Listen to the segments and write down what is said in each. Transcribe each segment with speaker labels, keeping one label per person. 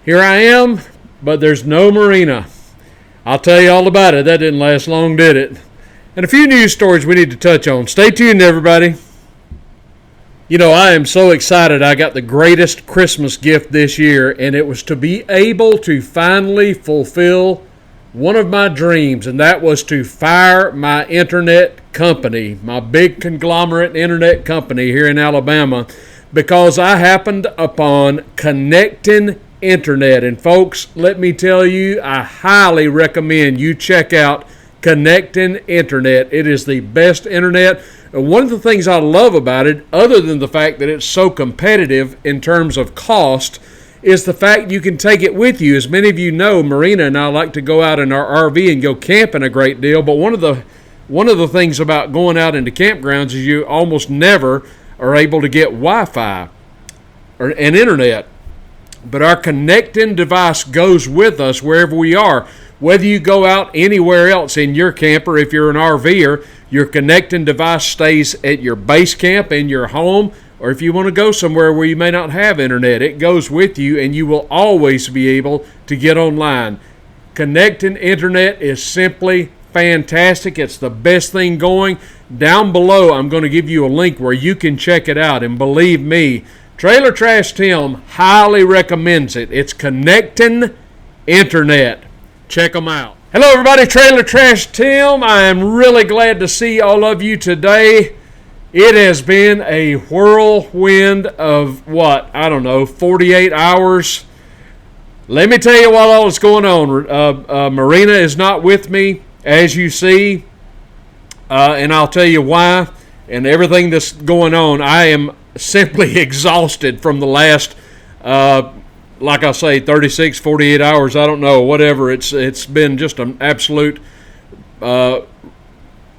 Speaker 1: Here I am, but there's no Marina. I'll tell you all about it. That didn't last long, did it? And a few news stories we need to touch on. Stay tuned, everybody. You know, I am so excited. I got the greatest Christmas gift this year, and it was to be able to finally fulfill one of my dreams, and that was to fire my internet company, my big conglomerate internet company here in Alabama, because I happened upon CONNECTEN Internet. And folks, let me tell you, I highly recommend you check out CONNECTEN Internet. It is the best internet. And one of the things I love about it, other than the fact that it's so competitive in terms of cost, is the fact you can take it with you. As many of you know, Marina and I like to go out in our RV and go camping a great deal, but one of the things about going out into campgrounds is you almost never are able to get Wi-Fi and internet. But our CONNECTEN device goes with us wherever we are. Whether you go out anywhere else in your camper, if you're an RVer, your CONNECTEN device stays at your base camp, in your home, or if you want to go somewhere where you may not have internet, it goes with you and you will always be able to get online. CONNECTEN Internet is simply fantastic. It's the best thing going. Down below, I'm going to give you a link where you can check it out. And believe me, Trailer Trash Tim highly recommends it. It's CONNECTEN Internet. Check them out. Hello, everybody. Trailer Trash Tim. I am really glad to see all of you today. It has been a whirlwind of 48 hours. Let me tell you what all is going on. Marina is not with me, as you see, and I'll tell you why. And everything that's going on, I am simply exhausted from the last, 36, 48 hours. I don't know, whatever. It's been just an absolute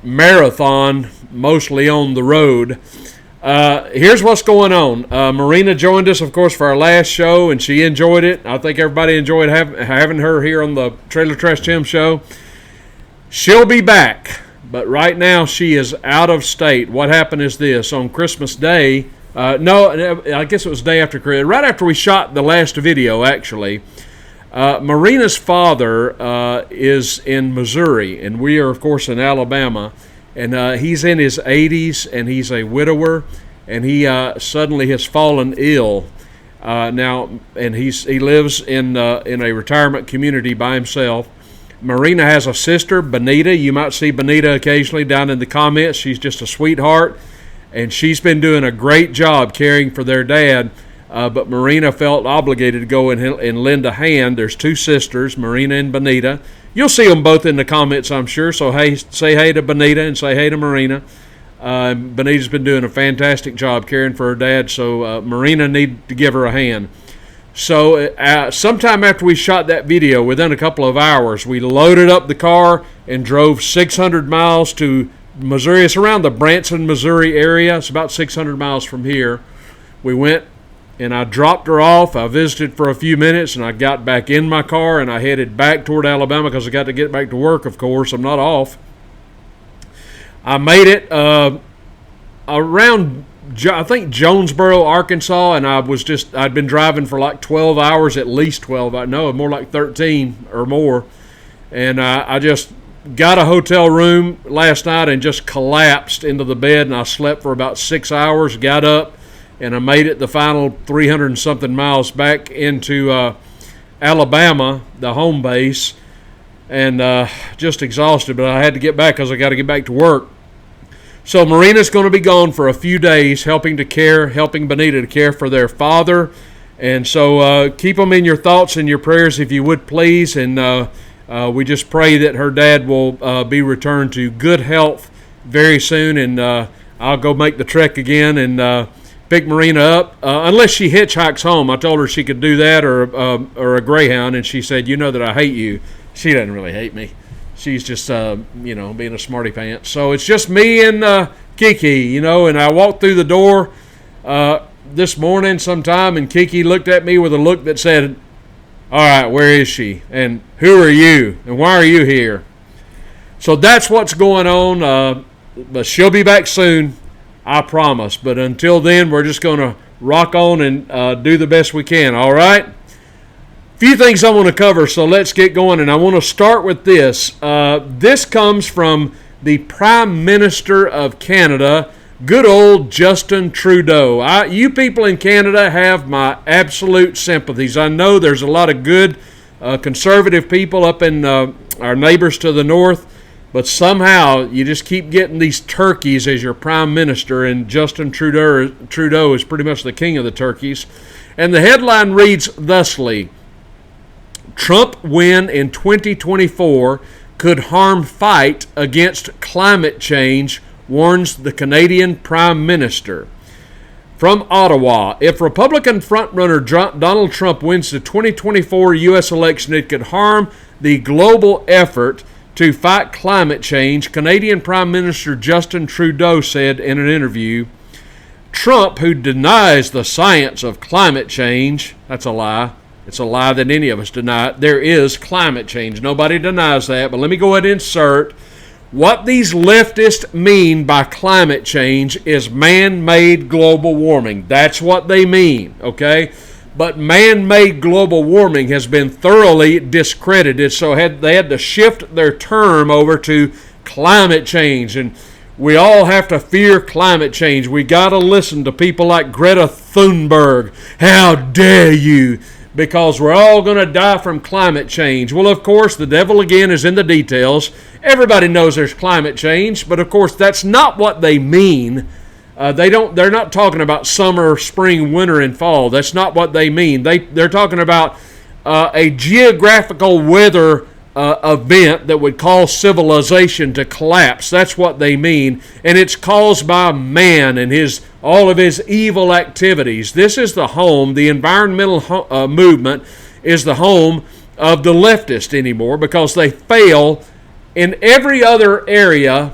Speaker 1: marathon, mostly on the road. Here's what's going on. Marina joined us, of course, for our last show, and she enjoyed it. I think everybody enjoyed having her here on the Trailer Trash Tim show. She'll be back, but right now she is out of state. What happened is this. On Christmas Day, I guess it was day after Christmas, right after we shot the last video, actually, Marina's father is in Missouri, and we are, of course, in Alabama. And he's in his 80s, and he's a widower, and he suddenly has fallen ill now, and he lives in a retirement community by himself. Marina has a sister, Benita. You might see Benita occasionally down in the comments. She's just a sweetheart, and she's been doing a great job caring for their dad. But Marina felt obligated to go and lend a hand. There's two sisters, Marina and Benita. You'll see them both in the comments, I'm sure. So, hey, say hey to Benita and say hey to Marina. Benita's been doing a fantastic job caring for her dad, so Marina needed to give her a hand. So, sometime after we shot that video, within a couple of hours, we loaded up the car and drove 600 miles to Missouri. It's around the Branson, Missouri area. It's about 600 miles from here. We went and I dropped her off. I visited for a few minutes, and I got back in my car, and I headed back toward Alabama because I got to get back to work, of course. I'm not off. I made it around, I think, Jonesboro, Arkansas, and I'd been driving for like 12 hours, at least 12. I know, more like 13 or more. And I just got a hotel room last night and just collapsed into the bed, and I slept for about 6 hours, got up, and I made it the final 300 and something miles back into Alabama, the home base, and just exhausted. But I had to get back because I got to get back to work. So Marina's going to be gone for a few days, helping Benita to care for their father. And so keep them in your thoughts and your prayers, if you would, please. And we just pray that her dad will be returned to good health very soon. And I'll go make the trek again and pick Marina up, unless she hitchhikes home. I told her she could do that or a Greyhound, and she said, "You know that I hate you." She doesn't really hate me. She's just, being a smarty pants. So it's just me and Kiki, and I walked through the door this morning sometime, and Kiki looked at me with a look that said, "All right, where is she? And who are you? And why are you here?" So that's what's going on. But she'll be back soon, I promise. But until then, we're just going to rock on and do the best we can, all right? Few things I want to cover, so let's get going. And I want to start with this. This comes from the Prime Minister of Canada, good old Justin Trudeau. You people in Canada have my absolute sympathies. I know there's a lot of good conservative people up in our neighbors to the north, but somehow you just keep getting these turkeys as your Prime Minister, and Justin Trudeau is pretty much the king of the turkeys. And the headline reads thusly: Trump win in 2024 could harm fight against climate change, warns the Canadian Prime Minister. From Ottawa, if Republican frontrunner Donald Trump wins the 2024 U.S. election, it could harm the global effort to fight climate change, Canadian Prime Minister Justin Trudeau said in an interview. Trump, who denies the science of climate change, that's a lie. It's a lie that any of us deny. There is climate change. Nobody denies that. But let me go ahead and insert. What these leftists mean by climate change is man-made global warming. That's what they mean, okay? But man-made global warming has been thoroughly discredited, so they had to shift their term over to climate change. And we all have to fear climate change. We got to listen to people like Greta Thunberg. How dare you? Because we're all going to die from climate change. Well, of course, the devil again is in the details. Everybody knows there's climate change, but of course that's not what they mean. They're not talking about summer, spring, winter, and fall. That's not what they mean. They're talking about a geographical weather event that would cause civilization to collapse. That's what they mean, and it's caused by man and all of his evil activities. This is the home. The environmental movement is the home of the leftist anymore, because they fail in every other area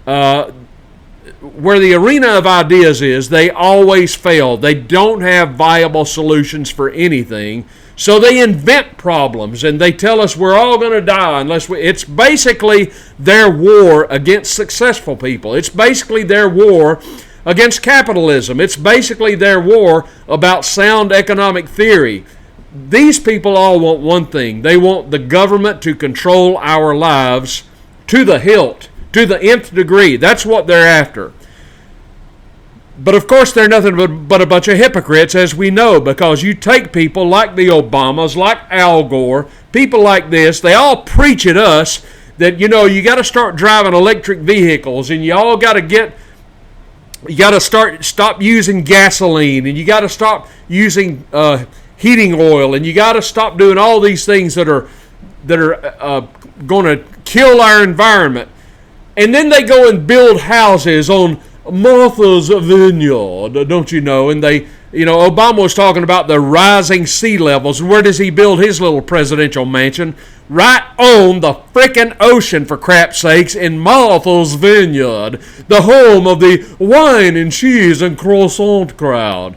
Speaker 1: where the arena of ideas is. They always fail. They don't have viable solutions for anything. So they invent problems, and they tell us we're all going to die unless it's basically their war against successful people. It's basically their war against capitalism. It's basically their war about sound economic theory. These people all want one thing. They want the government to control our lives to the hilt, to the nth degree. That's what they're after. But of course they're nothing but a bunch of hypocrites, as we know, because you take people like the Obamas, like Al Gore, people like this, they all preach at us that, you got to start driving electric vehicles, and you all got to stop using gasoline, and you got to stop using heating oil, and you got to stop doing all these things that are going to kill our environment. And then they go and build houses on Martha's Vineyard, don't you know? And Obama was talking about the rising sea levels. And where does he build his little presidential mansion? Right on the frickin' ocean, for crap's sakes, in Martha's Vineyard, the home of the wine and cheese and croissant crowd.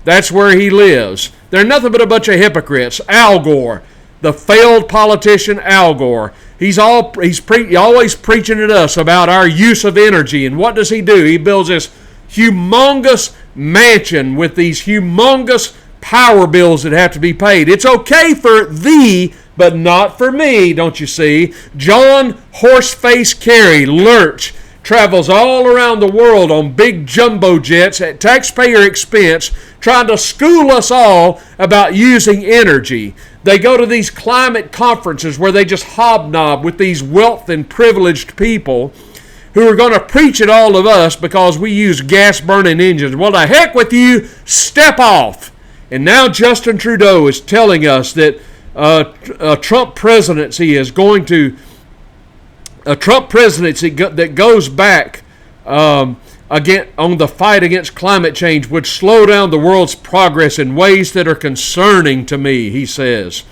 Speaker 1: That's where he lives. They're nothing but a bunch of hypocrites. Al Gore, the failed politician Al Gore. He's always preaching at us about our use of energy. And what does he do? He builds this humongous mansion with these humongous power bills that have to be paid. It's okay for thee, but not for me, don't you see? John Horseface Kerry Lurch travels all around the world on big jumbo jets at taxpayer expense, trying to school us all about using energy. They go to these climate conferences where they just hobnob with these wealth and privileged people who are going to preach at all of us because we use gas-burning engines. Well, to heck with you, step off. And now Justin Trudeau is telling us that a Trump presidency is going to... A Trump presidency that goes back again on the fight against climate change would slow down the world's progress in ways that are concerning to me, he says.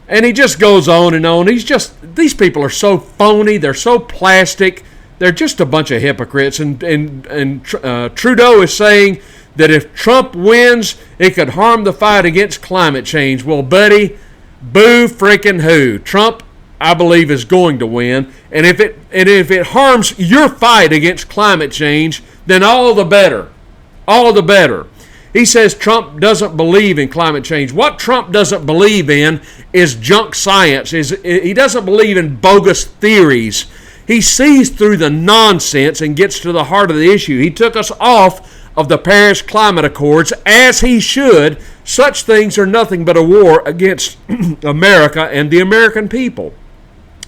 Speaker 1: And he just goes on and on. These people are so phony. They're so plastic. They're just a bunch of hypocrites. And Trudeau is saying that if Trump wins, it could harm the fight against climate change. Well, buddy, boo freaking who? Trump, I believe, is going to win. And if it harms your fight against climate change, then all the better. All the better. He says Trump doesn't believe in climate change. What Trump doesn't believe in is junk science. He doesn't believe in bogus theories. He sees through the nonsense and gets to the heart of the issue. He took us off of the Paris Climate Accords, as he should. Such things are nothing but a war against America and the American people.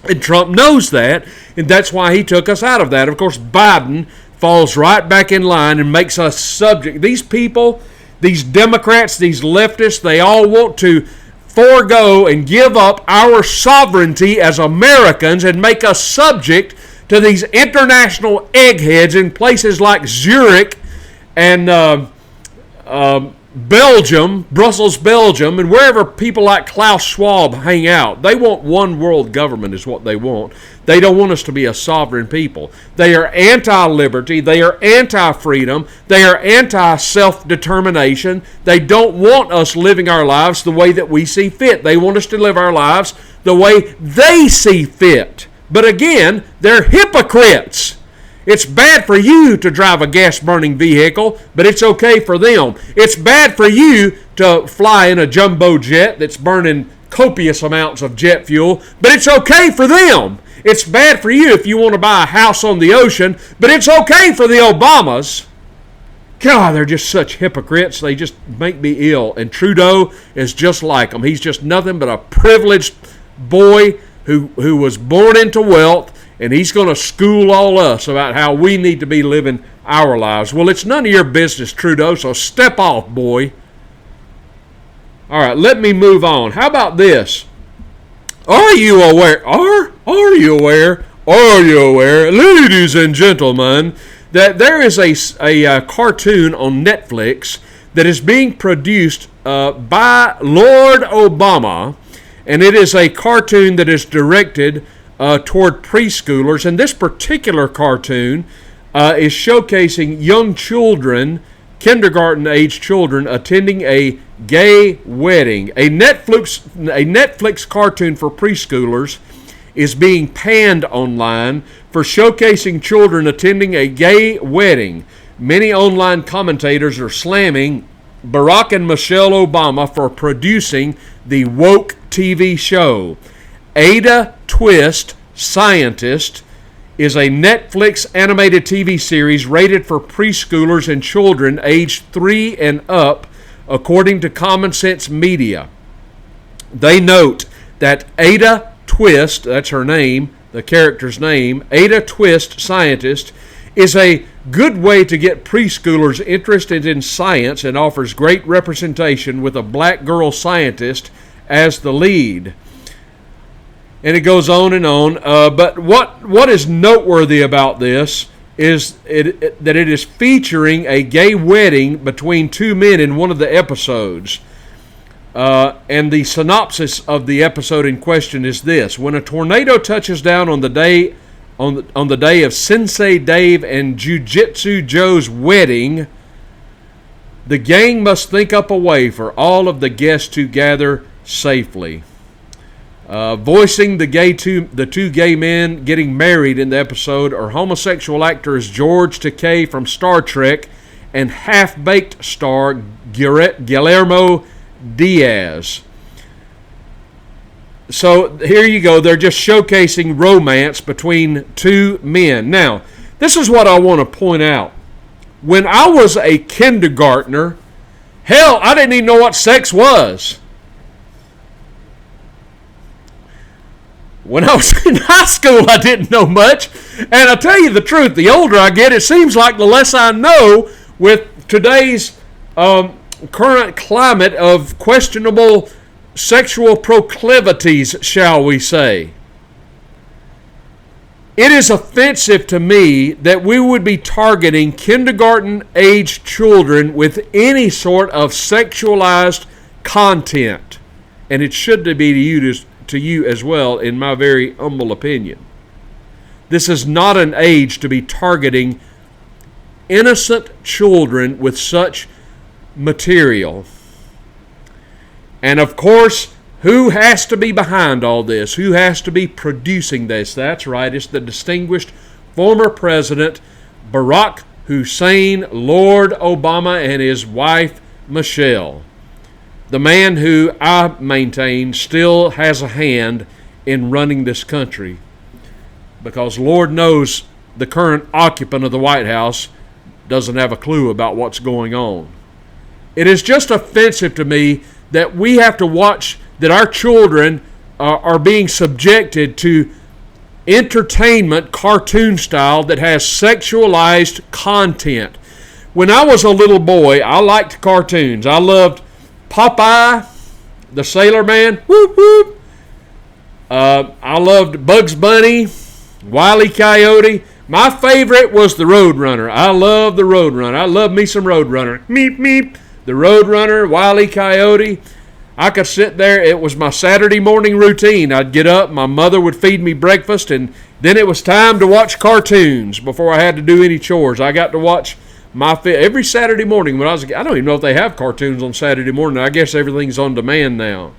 Speaker 1: And Trump knows that, and that's why he took us out of that. Of course, Biden falls right back in line and makes us subject. These people, these Democrats, these leftists, they all want to forego and give up our sovereignty as Americans and make us subject to these international eggheads in places like Zurich and Belgium, Brussels, Belgium, and wherever people like Klaus Schwab hang out. They want one world government is what they want. They don't want us to be a sovereign people. They are anti-liberty. They are anti-freedom. They are anti-self-determination. They don't want us living our lives the way that we see fit. They want us to live our lives the way they see fit. But again, they're hypocrites. It's bad for you to drive a gas-burning vehicle, but it's okay for them. It's bad for you to fly in a jumbo jet that's burning copious amounts of jet fuel, but it's okay for them. It's bad for you if you want to buy a house on the ocean, but it's okay for the Obamas. God, they're just such hypocrites. They just make me ill. And Trudeau is just like them. He's just nothing but a privileged boy who was born into wealth, and he's going to school all us about how we need to be living our lives. Well, it's none of your business, Trudeau, so step off, boy. All right, let me move on. How about this? Are you aware, ladies and gentlemen, that there is a cartoon on Netflix that is being produced by Lord Obama, and it is a cartoon that is directed toward preschoolers, and this particular cartoon is showcasing young children, kindergarten-age children, attending a gay wedding. A Netflix cartoon for preschoolers is being panned online for showcasing children attending a gay wedding. Many online commentators are slamming Barack and Michelle Obama for producing the woke TV show. Ada Twist, Scientist, is a Netflix animated TV series rated for preschoolers and children aged 3 and up, according to Common Sense Media. They note that Ada Twist, that's her name, the character's name, Ada Twist, Scientist, is a good way to get preschoolers interested in science and offers great representation with a black girl scientist as the lead. And it goes on and on. But what is noteworthy about this is that it is featuring a gay wedding between two men in one of the episodes. And the synopsis of the episode in question is this: when a tornado touches down on the day of Sensei Dave and Jiu-Jitsu Joe's wedding, the gang must think up a way for all of the guests to gather safely. Voicing the two gay men getting married in the episode are homosexual actors George Takei from Star Trek and Half-Baked star Guillermo Diaz. So here you go. They're just showcasing romance between two men. Now, this is what I want to point out. When I was a kindergartner, hell, I didn't even know what sex was. When I was in high school, I didn't know much. And I'll tell you the truth, the older I get, it seems like the less I know with today's current climate of questionable sexual proclivities, shall we say. It is offensive to me that we would be targeting kindergarten-age children with any sort of sexualized content. And it should be to you as well, in my very humble opinion. This is not an age to be targeting innocent children with such material. And of course, who has to be behind all this? Who has to be producing this? That's right, it's the distinguished former president Barack Hussein, Lord Obama, and his wife Michelle, the man who I maintain still has a hand in running this country, because Lord knows the current occupant of the White House doesn't have a clue about what's going on. It is just offensive to me that we have to watch that our children are being subjected to entertainment cartoon style that has sexualized content. When I was a little boy, I liked cartoons. I loved Popeye, the Sailor Man, whoop whoop. I loved Bugs Bunny, Wile E. Coyote. My favorite was the Roadrunner. I love the Roadrunner. I love me some Roadrunner. Meep meep. The Roadrunner, Wile E. Coyote. I could sit there. It was my Saturday morning routine. I'd get up, my mother would feed me breakfast, and then it was time to watch cartoons before I had to do any chores. I got to watch every Saturday morning when I was a kid. I don't even know if they have cartoons on Saturday morning. I guess everything's on demand now.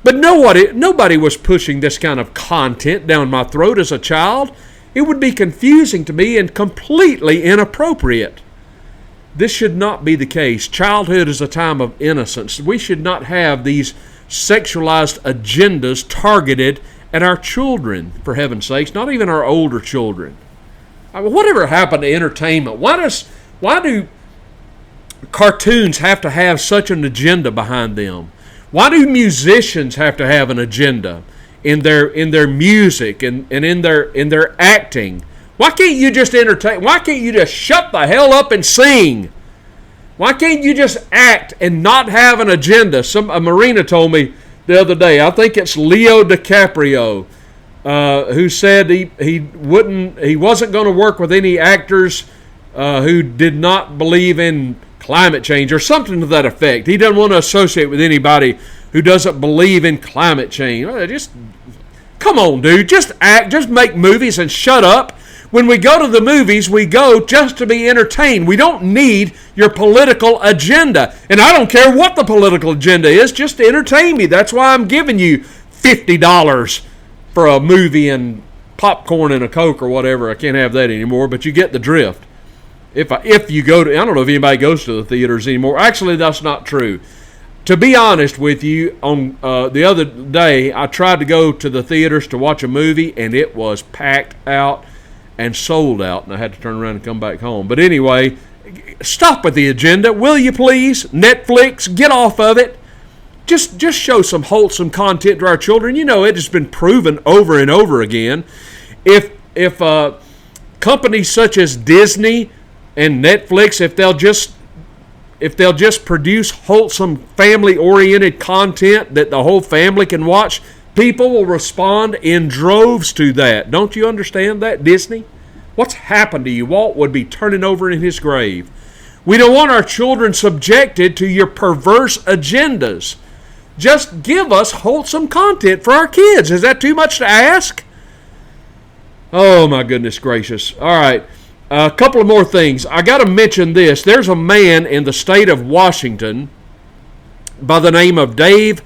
Speaker 1: But nobody was pushing this kind of content down my throat as a child. It would be confusing to me and completely inappropriate. This should not be the case. Childhood is a time of innocence. We should not have these sexualized agendas targeted at our children, for heaven's sakes, not even our older children. I mean, whatever happened to entertainment? Why do cartoons have to have such an agenda behind them? Why do musicians have to have an agenda in their music and in their acting? Why can't you just entertain? Why can't you just shut the hell up and sing? Why can't you just act and not have an agenda? Marina told me the other day, I think it's Leo DiCaprio, who said he wasn't going to work with any actors who did not believe in climate change or something to that effect. He doesn't want to associate with anybody who doesn't believe in climate change. Just come on, dude. Just act. Just make movies and shut up. When we go to the movies, we go just to be entertained. We don't need your political agenda. And I don't care what the political agenda is, just to entertain me. That's why I'm giving you $50 for a movie and popcorn and a Coke or whatever. I can't have that anymore, but you get the drift. If you go to, I don't know if anybody goes to the theaters anymore. Actually, that's not true. To be honest with you, on the other day, I tried to go to the theaters to watch a movie, and it was packed out and sold out, and I had to turn around and come back home. But anyway, stop with the agenda, will you please? Netflix, get off of it. Just show some wholesome content to our children. You know, it has been proven over and over again. If companies such as Disney and Netflix, if they'll just produce wholesome, family-oriented content that the whole family can watch, people will respond in droves to that. Don't you understand that, Disney? What's happened to you? Walt would be turning over in his grave. We don't want our children subjected to your perverse agendas. Just give us wholesome content for our kids. Is that too much to ask? Oh, my goodness gracious. All right. A couple of more things. I got to mention this. There's a man in the state of Washington by the name of Dave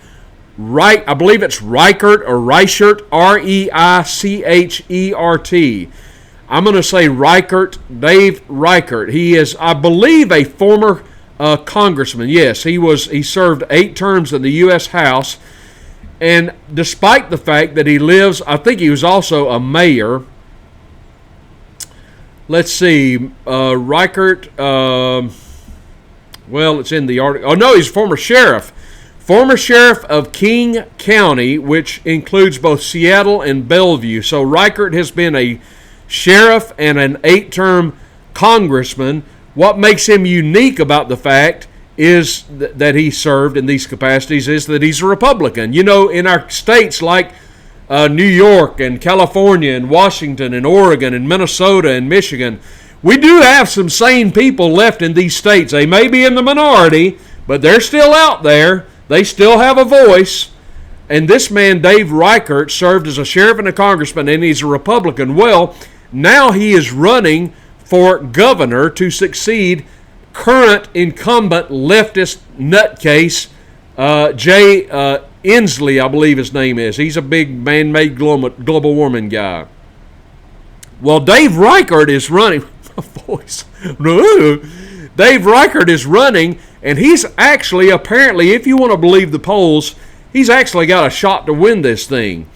Speaker 1: Reichert. I believe it's Reichert or Reichert, Reichert. I'm going to say Reichert, Dave Reichert. He is, I believe, a former congressman. Yes, he served 8 terms in the U.S. House. And despite the fact that he lives, I think he was also a mayor. Let's see, Reichert, well, it's in the article. Oh, no, he's a former sheriff. Former sheriff of King County, which includes both Seattle and Bellevue. So Reichert has been a sheriff and an 8-term congressman. What makes him unique about the fact is that he served in these capacities is that he's a Republican. You know, in our states like New York and California and Washington and Oregon and Minnesota and Michigan, we do have some sane people left in these states. They may be in the minority, but they're still out there. They still have a voice. And this man, Dave Reichert, served as a sheriff and a congressman, and he's a Republican. Well, now he is running for governor to succeed current incumbent leftist nutcase Jay Inslee, I believe his name is. He's a big man-made global warming guy. Well, Dave Reichert is running. Dave Reichert is running, And he's actually, apparently, if you want to believe the polls, he's actually got a shot to win this thing.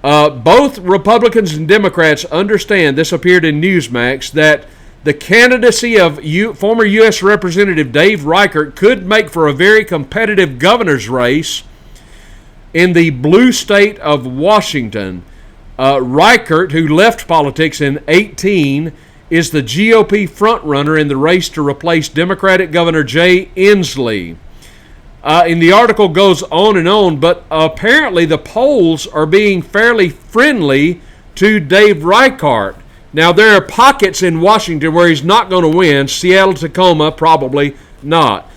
Speaker 1: Both Republicans and Democrats understand, this appeared in Newsmax, that the candidacy of former U.S. Representative Dave Reichert could make for a very competitive governor's race in the blue state of Washington. Reichert, who left politics in 2018, is the GOP frontrunner in the race to replace Democratic Governor Jay Inslee. And the article goes on, but apparently the polls are being fairly friendly to Dave Reichert. Now, there are pockets in Washington where he's not going to win. Seattle, Tacoma, probably not.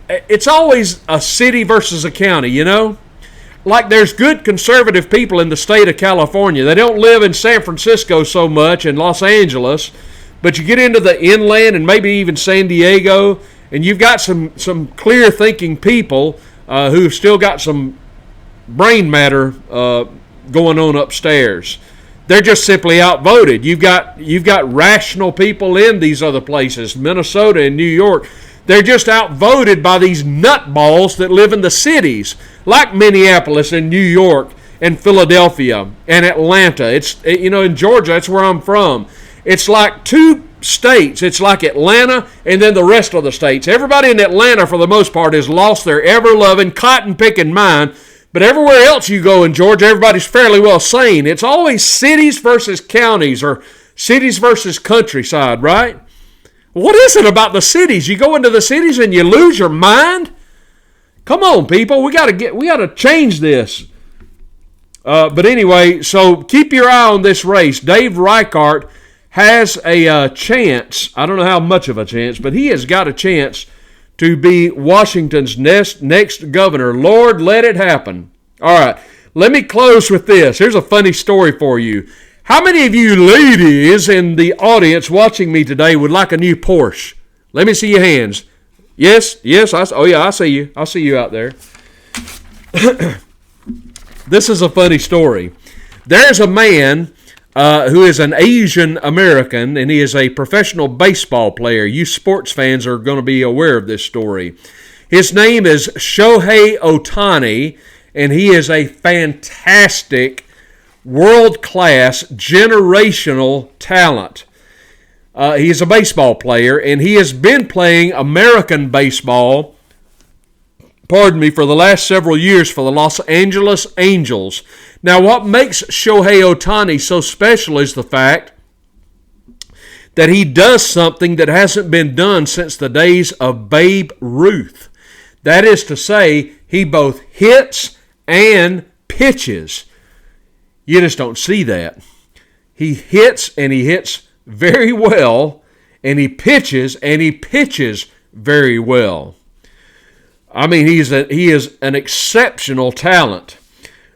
Speaker 1: It's always a city versus a county, you know? Like there's good conservative people in the state of California. They don't live in San Francisco so much and Los Angeles, but you get into the inland and maybe even San Diego, and you've got some clear-thinking people who've still got some brain matter going on upstairs. They're just simply outvoted. You've got rational people in these other places, Minnesota and New York. They're just outvoted by these nutballs that live in the cities, like Minneapolis and New York and Philadelphia and Atlanta. It's, in Georgia, that's where I'm from. It's like two states. It's like Atlanta and then the rest of the states. Everybody in Atlanta, for the most part, has lost their ever-loving, cotton-picking mind. But everywhere else you go in Georgia, everybody's fairly well sane. It's always cities versus counties or cities versus countryside, right? What is it about the cities? You go into the cities and you lose your mind? Come on, people. We got to change this. But anyway, so keep your eye on this race. Dave Reichert has a chance. I don't know how much of a chance, but he has got a chance to be Washington's next governor. Lord, let it happen. All right, let me close with this. Here's a funny story for you. How many of you ladies in the audience watching me today would like a new Porsche? Let me see your hands. Yes, I see you. I see you out there. This is a funny story. There's a man who is an Asian American, and he is a professional baseball player. You sports fans are going to be aware of this story. His name is Shohei Ohtani, and he is a fantastic, world-class, generational talent. He's a baseball player, and he has been playing American baseball, for the last several years for the Los Angeles Angels. Now, what makes Shohei Ohtani so special is the fact that he does something that hasn't been done since the days of Babe Ruth. That is to say, he both hits and pitches. You just don't see that. He hits, and he hits very well, and he pitches very well. I mean, he is an exceptional talent.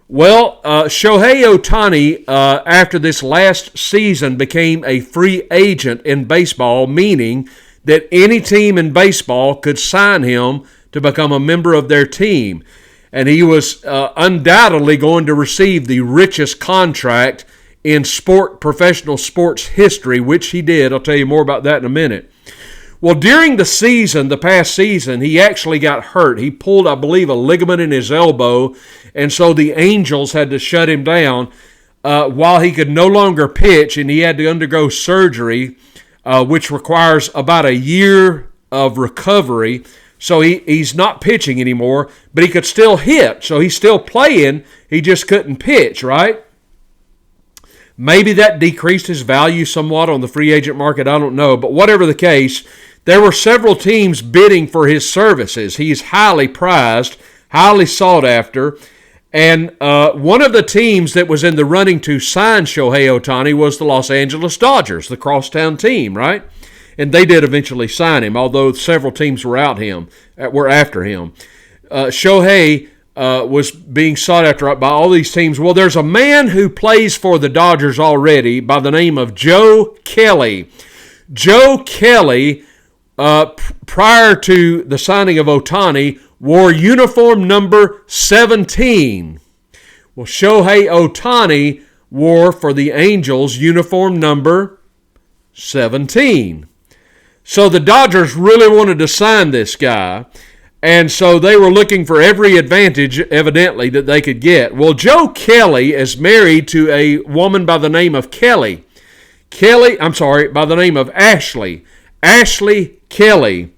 Speaker 1: Well, Shohei Ohtani, after this last season, became a free agent in baseball, meaning that any team in baseball could sign him to become a member of their team. And he was undoubtedly going to receive the richest contract in professional sports history, which he did. I'll tell you more about that in a minute. Well, during the past season, he actually got hurt. He pulled, I believe, a ligament in his elbow, and so the Angels had to shut him down while he could no longer pitch, and he had to undergo surgery, which requires about a year of recovery. So he's not pitching anymore, but he could still hit. So he's still playing, he just couldn't pitch, right? Maybe that decreased his value somewhat on the free agent market, I don't know. But whatever the case, there were several teams bidding for his services. He's highly prized, highly sought after. And one of the teams that was in the running to sign Shohei Ohtani was the Los Angeles Dodgers, the crosstown team, right? And they did eventually sign him, although several teams were after him. Shohei was being sought after by all these teams. Well, there's a man who plays for the Dodgers already by the name of Joe Kelly. Joe Kelly, prior to the signing of Ohtani, wore uniform number 17. Well, Shohei Ohtani wore for the Angels uniform number 17. So the Dodgers really wanted to sign this guy, and so they were looking for every advantage, evidently, that they could get. Well, Joe Kelly is married to a woman by the name of by the name of Ashley. Ashley Kelly.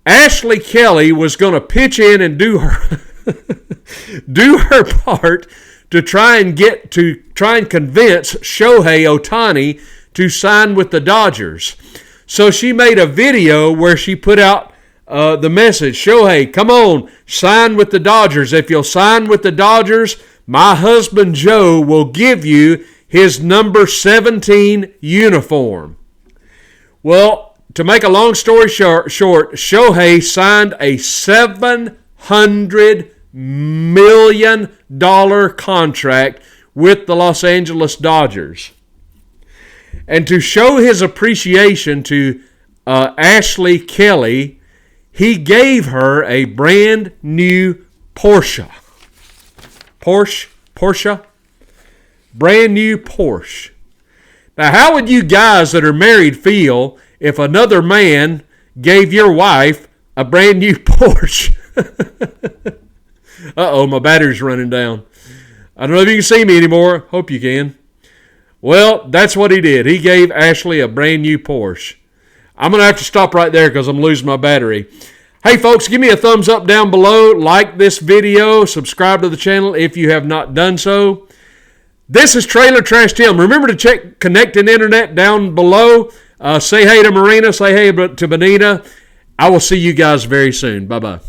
Speaker 1: Ashley Kelly was going to pitch in and do her part to try and convince Shohei Ohtani to sign with the Dodgers. So she made a video where she put out the message, Shohei, come on, sign with the Dodgers. If you'll sign with the Dodgers, my husband Joe will give you his number 17 uniform. Well, to make a long story short, Shohei signed a $700 million contract with the Los Angeles Dodgers. And to show his appreciation to Ashley Kelly, he gave her a brand new Porsche. Brand new Porsche. Now, how would you guys that are married feel if another man gave your wife a brand new Porsche? Uh-oh, my battery's running down. I don't know if you can see me anymore. Hope you can. Well, that's what he did. He gave Ashley a brand new Porsche. I'm going to have to stop right there because I'm losing my battery. Hey, folks, give me a thumbs up down below. Like this video. Subscribe to the channel if you have not done so. This is Trailer Trash Tim. Remember to check CONNECTEN Internet down below. Say hey to Marina. Say hey to Marina. I will see you guys very soon. Bye-bye.